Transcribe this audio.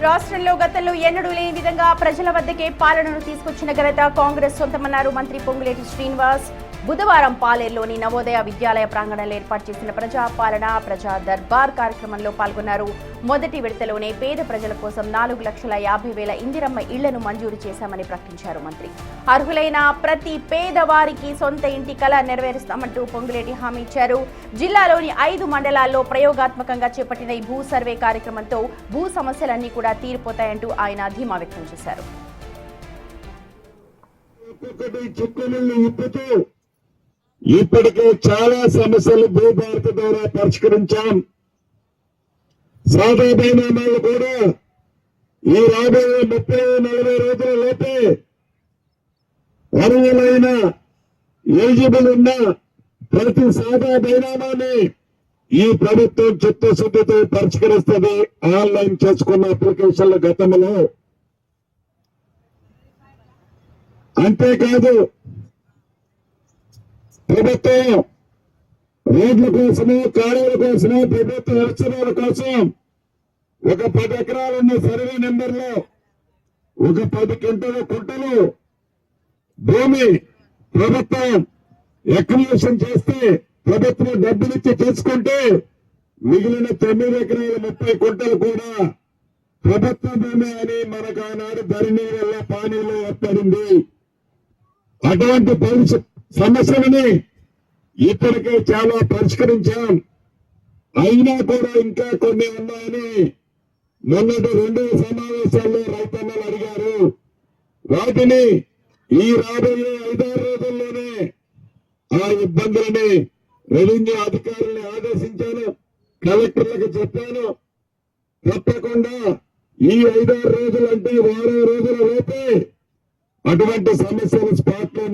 రాష్ట్రంలో గతంలో ఎన్నడూ లేని విధంగా ప్రజల వద్దకే పాలనను తీసుకొచ్చిన ఘనత కాంగ్రెస్ సొంతమన్నారు మంత్రి పొంగులేటి శ్రీనివాస్. బుధవారం పాలేరులోని నవోదయ విద్యాలయ ప్రాంగణంలో ఏర్పాటు చేసిన ప్రజాపాలన ప్రజా దర్బార్ కార్యక్రమంలో పాల్గొన్నారు. మొదటి విడతలోనే పేద ప్రజల కోసం 4,50,000 ఇందిరమ్మ ఇళ్లను మంజూరు చేశామని ప్రకటించారు మంత్రి. అర్హులైన ప్రతి పేదవారికి సొంత ఇంటి కల నెరవేరుస్తామంటూ పొంగులేటి హామీ ఇచ్చారు. జిల్లాలోని 5 మండలాల్లో ప్రయోగాత్మకంగా చేపట్టిన ఈ భూ సర్వే కార్యక్రమంతో భూ సమస్యలన్నీ కూడా తీరిపోతాయంటూ ఆయన ధీమా వ్యక్తం చేశారు. ఇప్పటికే చాలా సమస్యలు భూభారత ద్వారా పరిష్కరించాం. సాదా బైనామాలు కూడా ఈ రాబోయే 30-40 రోజుల లోపే అర్హులైన ఎలిజిబుల్ ఉన్న ప్రతి సాదా బైనామాన్ని ఈ ప్రభుత్వం చిత్తశుద్ధితో పరిష్కరిస్తుంది. ఆన్లైన్ చేసుకున్న అప్లికేషన్ల గతంలో అంతేకాదు ప్రభుత్వం రోడ్ల కోసము కాలువల కోసము ప్రభుత్వ అవసరాల కోసం ఒక 10 ఎకరాలున్న సర్వే నెంబర్లో ఒక 10 కుంటలు భూమి ప్రభుత్వం ఎక్విజిషన్ చేస్తే ప్రభుత్వం డబ్బులిచ్చి తీసుకుంటే మిగిలిన 9 ఎకరాల 30 కుంటలు కూడా ప్రభుత్వ భూమి అని మనకు ఆనాడు ధరణి వల్ల పానీలో ఏర్పడింది. అటువంటి సమస్యలని ఇప్పటికే చాలా పరిష్కరించాం. అయినా కూడా ఇంకా కొన్ని ఉన్నాయని మొన్నటి 2 సమావేశాల్లో రైతన్నలు అడిగారు. వాటిని ఈ రాబోయే 5-6 రోజుల్లోనే ఆ ఇబ్బందులని రెవెన్యూ అధికారుల్ని ఆదేశించాను, కలెక్టర్లకు చెప్పాను. తప్పకుండా ఈ 5-6 రోజులంటే వారం రోజుల లోపే అటువంటి సమస్యలు స్పాట్ లో